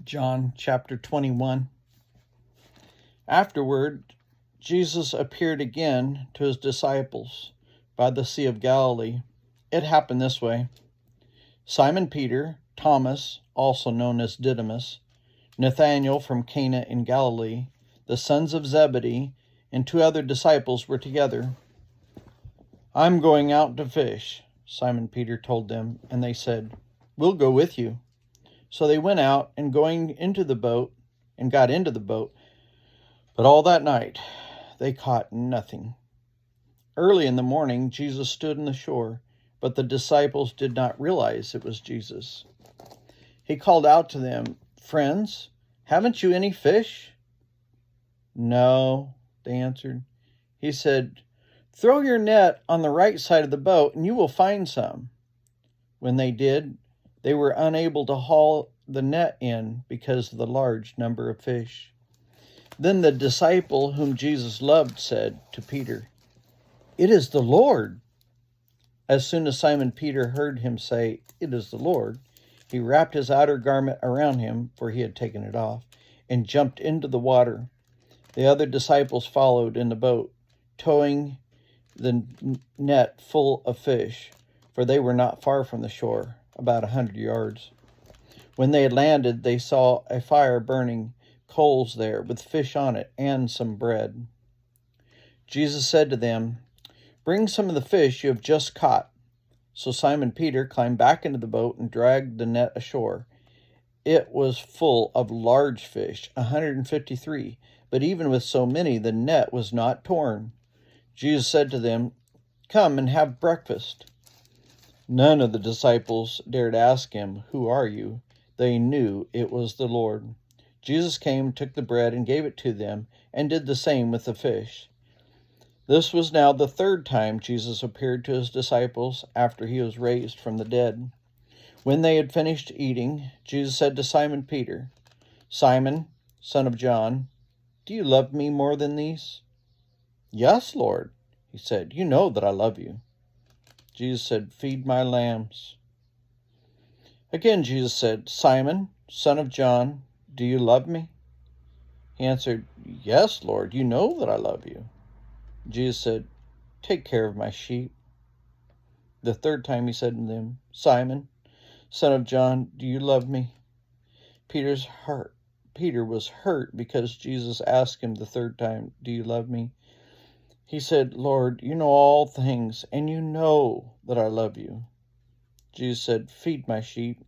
John chapter 21. Afterward, Jesus appeared again to his disciples by the Sea of Galilee. It happened this way. Simon Peter, Thomas, also known as Didymus, Nathanael from Cana in Galilee, the sons of Zebedee, and two other disciples were together. "I'm going out to fish," Simon Peter told them, and they said, "We'll go with you." So they went out and got into the boat, but all that night they caught nothing. Early in the morning, Jesus stood on the shore, but the disciples did not realize it was Jesus. He called out to them, "Friends, haven't you any fish?" "No," they answered. He said, "Throw your net on the right side of the boat and you will find some." When they did, they were unable to haul the net in because of the large number of fish. Then the disciple whom Jesus loved said to Peter, "It is the Lord." As soon as Simon Peter heard him say, "It is the Lord," he wrapped his outer garment around him, for he had taken it off, and jumped into the water. The other disciples followed in the boat, towing the net full of fish, for they were not far from the shore, about 100 yards. When they had landed, they saw a fire burning, coals there, with fish on it, and some bread. Jesus said to them, "Bring some of the fish you have just caught." So Simon Peter climbed back into the boat and dragged the net ashore. It was full of large fish, 153, but even with so many, the net was not torn. Jesus said to them, "Come and have breakfast." None of the disciples dared ask him, "Who are you?" They knew it was the Lord. Jesus came, took the bread, and gave it to them, and did the same with the fish. This was now the third time Jesus appeared to his disciples after he was raised from the dead. When they had finished eating, Jesus said to Simon Peter, "Simon, son of John, do you love me more than these?" "Yes, Lord," he said, "you know that I love you." Jesus said, "Feed my lambs." Again Jesus said, "Simon, son of John, do you love me?" He answered, "Yes, Lord, you know that I love you." Jesus said, "Take care of my sheep." The third time he said to them, "Simon, son of John, do you love me?" Peter was hurt because Jesus asked him the third time, "Do you love me?" He said, "Lord, you know all things, and you know that I love you." Jesus said, "Feed my sheep.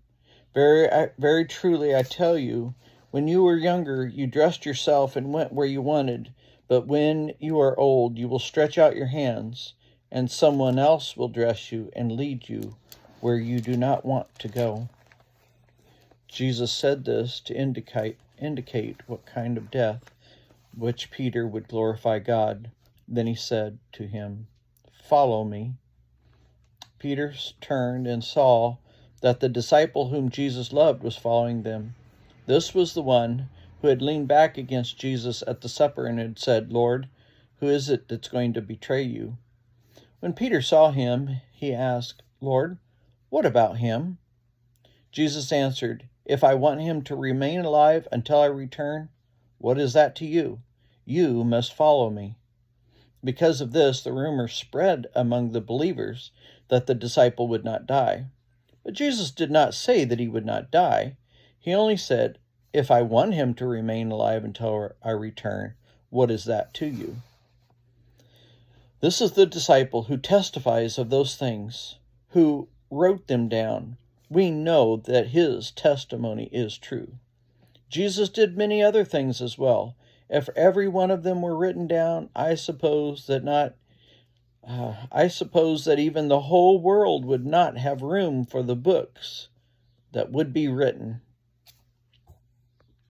Very truly I tell you, when you were younger, you dressed yourself and went where you wanted. But when you are old, you will stretch out your hands, and someone else will dress you and lead you where you do not want to go." Jesus said this to indicate what kind of death which Peter would glorify God. Then he said to him, "Follow me." Peter turned and saw that the disciple whom Jesus loved was following them. This was the one who had leaned back against Jesus at the supper and had said, "Lord, who is it that's going to betray you?" When Peter saw him, he asked, "Lord, what about him?" Jesus answered, "If I want him to remain alive until I return, what is that to you? You must follow me." Because of this, the rumor spread among the believers that the disciple would not die. But Jesus did not say that he would not die. He only said, "If I want him to remain alive until I return, what is that to you?" This is the disciple who testifies of those things, who wrote them down. We know that his testimony is true. Jesus did many other things as well. If every one of them were written down, I suppose that even the whole world would not have room for the books that would be written.